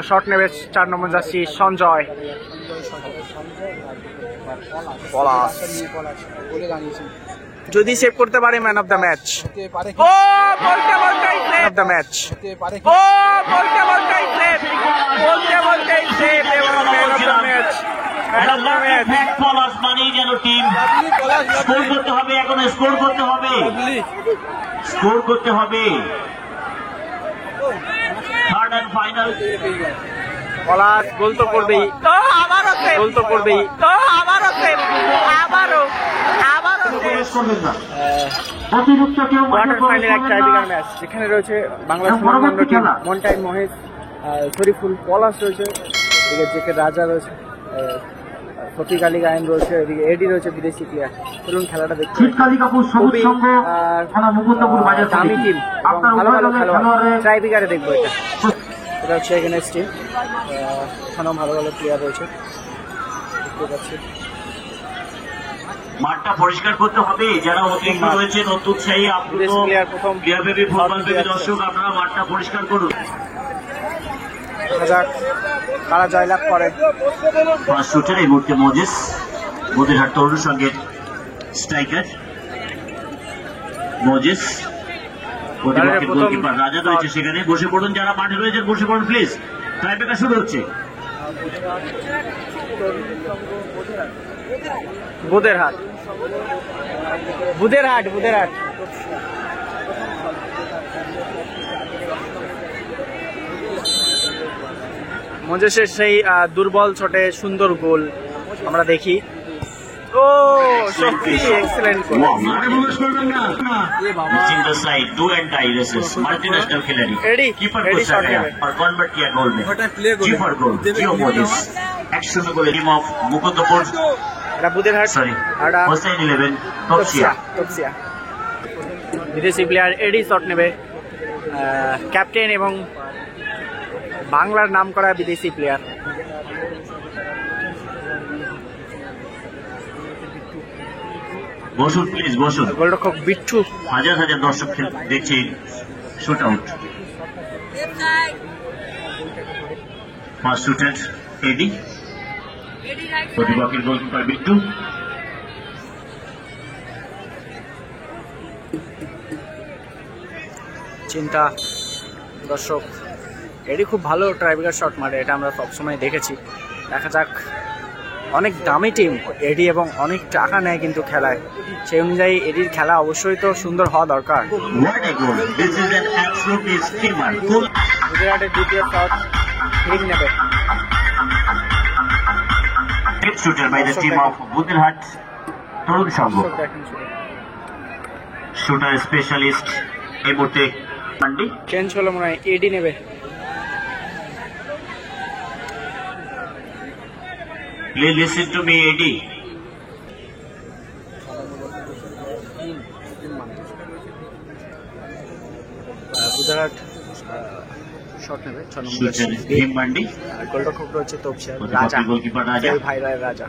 Shot নেবে 4 নম্বর jersey Sanjay. যদি save করতে পারে ম্যান অফ দ্য ম্যাচ। ও বলতে বলতেই সেভ অফ দ্য ম্যাচ। ও বলতে বলতেই সেভ, বলতে বলতেই সেভ এবং ম্যান অফ দ্য ম্যাচ। পলাশ মানেই যেন টিম স্কোর করতে হবে, এখন স্কোর করতে হবে, স্কোর করতে হবে। Third and final. Palash goal তো করবেই, তো আবারও সেভ, গোল তো করবেই, তো আবারও সেভ, আবারও অতিরিক্ত কেউ কোয়ার্টার ফাইনাল এক টাইব্রেকার ম্যাচ যেখানে রয়েছে বাংলাদেশ সুনামগঞ্জ টিম, মন্টাইন মহেশ, শরীফুল, পলাশ রয়েছে, এদিকে জেকে রাজা রয়েছে, শফিক আলী গায়েন রয়েছে, এদিকে এডি রয়েছে বিদেশি প্লেয়ার। চলুন খেলাটা দেখতে। দামি টিম, ভালো ভালো খেলোয়াড়, টাইব্রেকারে দেখবো এটা। এটা হচ্ছে এখানে টিম, এখানেও ভালো ভালো প্লেয়ার রয়েছে দেখতে পাচ্ছি। মাঠটা পরিষ্কার করতে হবে, যারা অতিরিক্ত রয়েছে উৎসাহী দর্শক, আপনারা মাঠটা পরিষ্কার করুন। কারা জয়লাভ করে। ফার্স্ট শুটার এই মুহূর্তে মোজেস, বদিরহাট তরুণ সঙ্গের স্ট্রাইকার মোজেস। গোলকিপার রাজা রয়েছে সেখানে। বসে পড়ুন যারা মাঠে রয়েছেন, বসে পড়ুন প্লিজ। টাইব্রেকার শুরু হচ্ছে। বুদেরহাট, বুদেরহাট, বুদেরহাট। মোজেসের সেই দুর্বল ছোটে সুন্দর গোল আমরা দেখি। ও সত্যি এক্সেলেন্ট গোল। মাল্টিন্যাশনাল খেলাড়ি এডি, এডি শট নেবে और कन्वर्ट किया गोल में। जीफर गोल जियो मोजेस 1-0 গোলে টিম অফ মুকুন্দপুর। এটা বুদেরহাট, সরি হোসেন 11 তপসিয়া। তপসিয়া বিদেশি প্লেয়ার এডি শট নেবে, ক্যাপ্টেন এবং বাংলার নাম করা বিদেশি প্লেয়ার। বসুন প্লিজ, বসুন। গোলরক্ষক বিট্টু। হাজার হাজার দর্শক দেখছি শুট আউট। ফার্স্ট শুটার এডি, প্রতিপক্ষের গোলকিপার বিট্টু। চিন্তা দর্শক, এডি খুব ভালো টাইব্রেকার শট মারে, এটা আমরা সবসময় দেখেছি। দেখা যাক, অনেক দামি টিম এডি এবং অনেক টাকা নেয় কিন্তু খেলায়, সেই অনুযায়ী এডির খেলা অবশ্যই তো সুন্দর হওয়া দরকার। গুজরাটের দ্বিতীয় শট ঠিক নেবে। Shooter by the team of Buderhat Tarun Sangha. Shooter specialist এই মুহূর্তে পান্ডি। চেঞ্জ হলো মনে হয়, এডি নেবে। Please listen to me, Eddie. Buderhat shot নেবে 6 নম্বর। গোলরক্ষক রয়েছে তপসিয়া, রাজা, গোলকিপার রাজা, ভাই রাজা।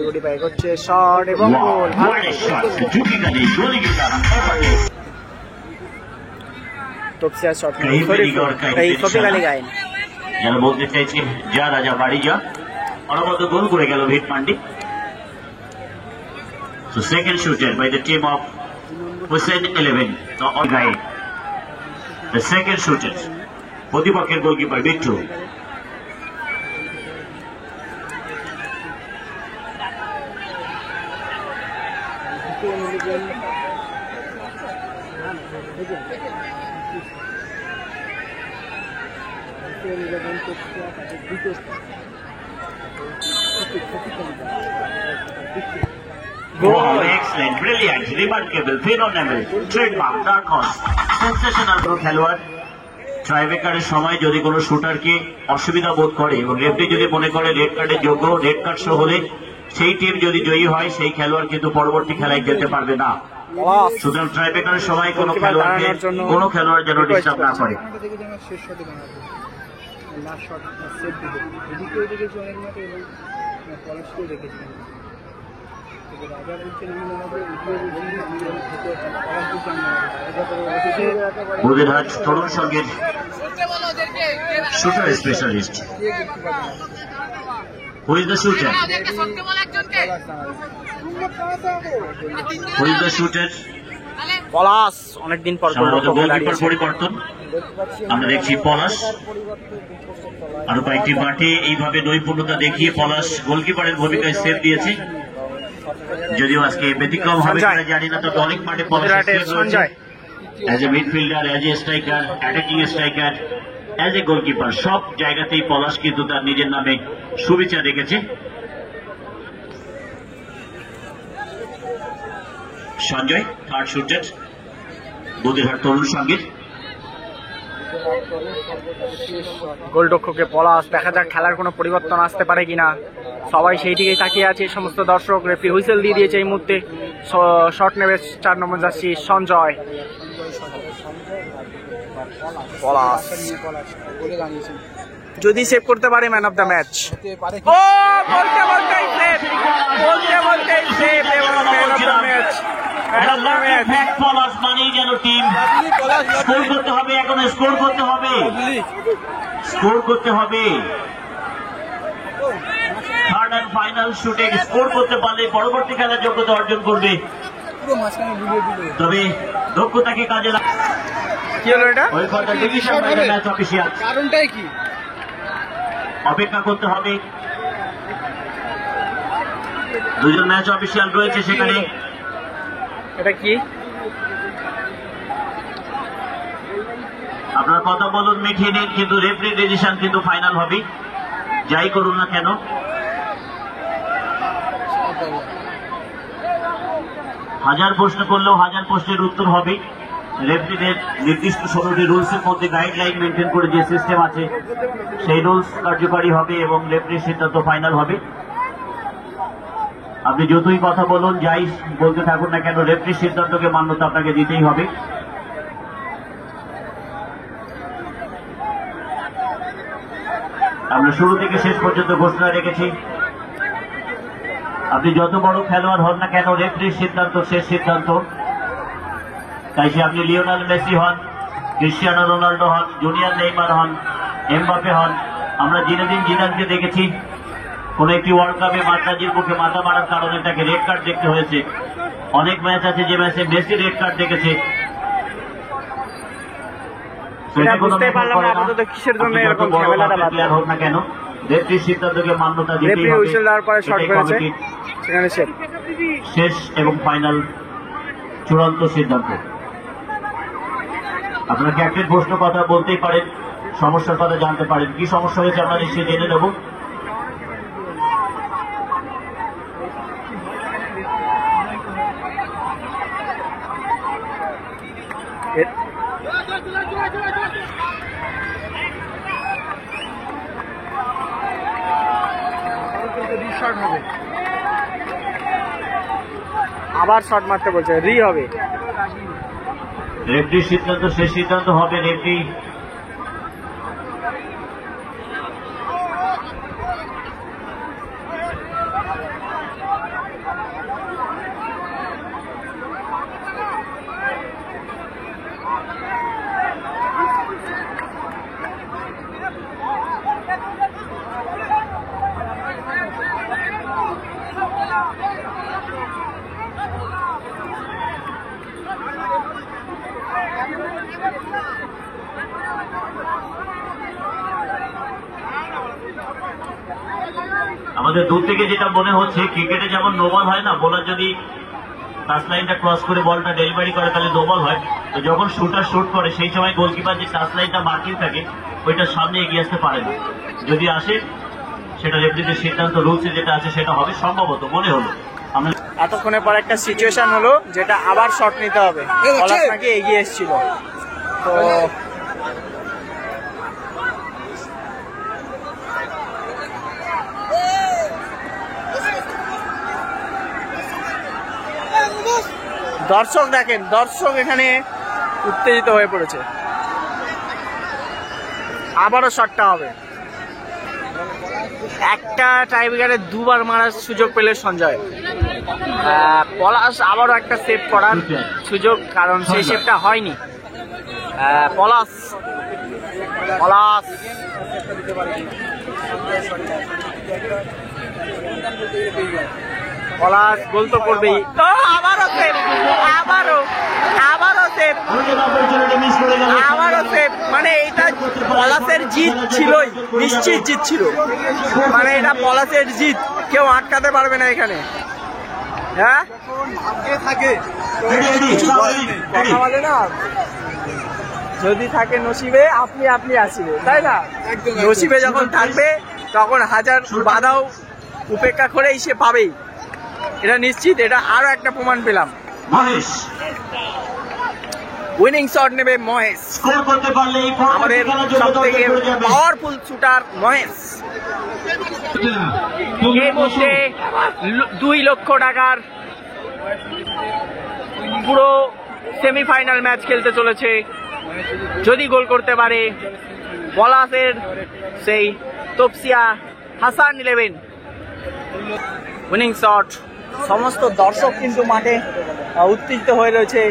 গুটি পাই করছে শট এবং গোল। তপসিয়া শট নেবে, এই শফিক আলী গায়েন। যারা বলতে চাইছে যা রাজা বাড়ি যা, অনবদ্য গোল করে গেল ভিট পান্ডি। So second shooter by the team of Hussein 11 গায়ে, the second shooter প্রতিপক্ষের goalkeeper Bittu. Wow, excellent, brilliant, remarkable, phenomenal, trademark, dark horse, sensational খেলোয়াড়। ট্রাইব্রেকারের সময় যদি কোনো শুটারকে অসুবিধা বোধ করে এবং রেফারি যদি মনে করে রেড কার্ডের যোগ্য, রেড কার্ড শো হলে সেই টিম যদি জয়ী হয় সেই খেলোয়াড় কিন্তু পরবর্তী খেলায় খেলতে পারবে না। সুতরাং ট্রাইব্রেকারের সময় কোনো খেলোয়াড় যেন ডিস্টার্ব না করে। বুদেরহাট তরুণ সংঘের Shooter specialist. Who is the shooter? Who is the shooter? পলাশ অনেকদিন পর সম্ভবত গোলকিপার পরিবর্তন আমরা দেখছি। পলাশ আরো কয়েকটি মাঠে এইভাবে নৈপুণ্যতা দেখিয়ে পলাশ গোলকিপারের ভূমিকায় সেভ দিয়েছে। যদিও আজকে ব্যতিক্রম হবে কিনা জানি না, তবে অনেক মাঠে Palash as a midfielder, as a striker, attacking striker, as a goalkeeper সব জায়গাতেই পলাশ কিন্তু তার নিজের নামে সুবিচার রেখেছে। Sanjay third shooter, Badirhat Tarun Sangeet. গোলরক্ষকে পলাশ, দেখা যাক খেলার কোনো পরিবর্তন আসতে পারে কিনা। সবাই সেই দিকেই তাকিয়ে আছে, সমস্ত দর্শক। রেফারি হুইসেল দিয়ে দিয়েছে এই মুহূর্তে। শট নেবে 4 নম্বর জার্সি সঞ্জয়। পলাশ যদি সেভ করতে পারে ম্যান অফ দ্য ম্যাচ। ও বলতে বলতেই সেভ, বলতে বলতেই সেভ এবং ম্যান অফ দ্য ম্যাচ। পলাশ মানেই যেন টিম স্কোর করতে হবে, এখন স্কোর করতে হবে, স্কোর করতে হবে। থার্ড অ্যান্ড ফাইনাল শুটে স্কোর করতে পারলে পরবর্তী খেলার যোগ্যতা অর্জন করবে। তবে দক্ষতাকে কাজে কি হলো এটা? কারণটাই কি অপেক্ষা করতে হবে। দুজন ম্যাচ অফিসিয়াল রয়েছে সেখানে। এটা কি? আপনার কথা বলুন, মিঠিয়ে নিন, কিন্তু রেফারি ডিসিশন কিন্তু ফাইনাল হবে, যাই করুন না কেন। হাজার প্রশ্ন করলেও হাজার প্রশ্নের উত্তর হবে। রেফারিদের নির্দিষ্ট 16টি রুলসের মধ্যে গাইডলাইন মেনটেন করে যে সিস্টেম আছে সেই রুলস কার্যকারী হবে এবং রেফারির সিদ্ধান্ত ফাইনাল হবে। আপনি যতই কথা বলুন, যাই বলতে থাকুন না কেন, রেফারির সিদ্ধান্তকে মান্যতা আপনাকে দিতেই হবে। আমরা শুরু থেকে শেষ পর্যন্ত ঘোষণা রেখেছি, আপনি যত বড় খেলোয়াড় হন না কেন, রেফারির সিদ্ধান্ত শেষ সিদ্ধান্ত। তাই সে আপনি লিওনেল মেসি হন, ক্রিস্টিয়ানো রোনাল্ডো হন, জুনিয়র নেইমার হন, এমবাপে হন। আমরা জিনেদিন জিদানকে দেখেছি কোন একটি ওয়ার্ল্ড কাপে মাদ্রাজির মুখে মাথা মারার কারণে তাকে রেড কার্ড দেখতে হয়েছে। অনেক ম্যাচ আছে যে ম্যাচে মেসি রেড কার্ড দেখেছে। হোক না কেন, রেফারির সিদ্ধান্তকে মান্যতা দিতেই হবে। শেষ এবং ফাইনাল চূড়ান্ত সিদ্ধান্ত। আপনারা ক্যাপ্টেন প্রশ্ন কথা বলতেই পারেন, সমস্যার কথা জানতে পারেন। কি সমস্যা হয়েছে আমরা নিশ্চয়ই জেনে নেব। আবার শট মারতে বলছে, রি হবে। রেফারির সিদ্ধান্ত শেষ সিদ্ধান্ত হবে। রেফারি আমাদের দূর থেকে যেটা মনে হচ্ছে, ক্রিকেটে যেমন নো বল হয় না, বোলার যদি টাচ লাইনটা ক্রস করে বলটা ডেলিভারি করে তাহলে নো বল হয়। তো যখন শুটার শুট করে সেই সময় গোলকিপার যে টাচ লাইনটা মার্কিং থাকে ওইটার সামনে এগিয়ে আসতে পারে না। যদি আসে সেটা রেফারিদের সিদ্ধান্ত, রুলসে যেটা আছে সেটা হবে সম্ভবত, মনে হলো। আমরা এতক্ষণের পর একটা সিচুয়েশন হলো যেটা আবার শট নিতে হবে। পলাশ নাকি এগিয়ে এসেছিল, তো দর্শক দেখেন, দর্শক এখানে উত্তেজিত হয়ে পড়েছে। আবারও শটটা হবে। একটা টাইব্রেকারে দুবার মারার সুযোগ পেলে সঞ্জয়। পলাশ আবারও একটা সেভ করার সুযোগ, কারণ সেই সেভটা হয়নি। পলাশ পলাশ পলাশ গোল তো করবেই। তো আবারও সেভ, আবারও সেভ, আবারও সেভ। মানে এটা পলাশের জিত ছিলই, নিশ্চিত জিত ছিল। মানে এটা পলাশের জিত, কেউ আটকাতে পারবে না এখানে। হ্যাঁ কথা বলে না, যদি থাকে নসিবে আপনি আসিবে, তাই না? নসিবে যখন থাকবে তখন হাজার বাধাও উপেক্ষা করেই সে পাবেই, এটা নিশ্চিত। এটা আরো একটা প্রমাণ পেলাম। মহেশ উইনিং শট নেবে মহেশ, স্কোর করতে পারলে এই আমাদের সবথেকে পাওয়ারফুল শুটার মহেশ। এই মুহূর্তে 2 লক্ষ টাকার পুরো সেমিফাইনাল ম্যাচ খেলতে চলেছে। যদি গোল করতে পারে পলাশের সেই তপসিয়া হাসান 11 উইনিং শট। সমস্ত দর্শক কিন্তু মাঠে উত্তেজিত হয়ে রয়েছে,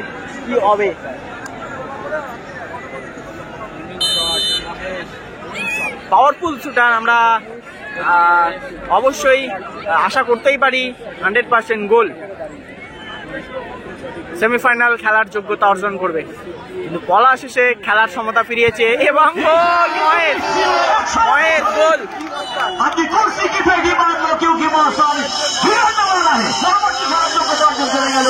কি হবে। পাওয়ারফুল শুটার, আমরা অবশ্যই আশা করতেই পারি 100% গোল, সেমিফাইনাল খেলার যোগ্যতা অর্জন করবে। কিন্তু পলাশ এসে খেলার সমতা ফিরিয়েছে এবং গোল মহেশ, মহেশ গোল। আপনি কুর্সি কি ফেটি মারলো, क्योंकि मौसम गिरने वाला है। পরবর্তী খেলার যোগ্যতা অর্জন করে গেল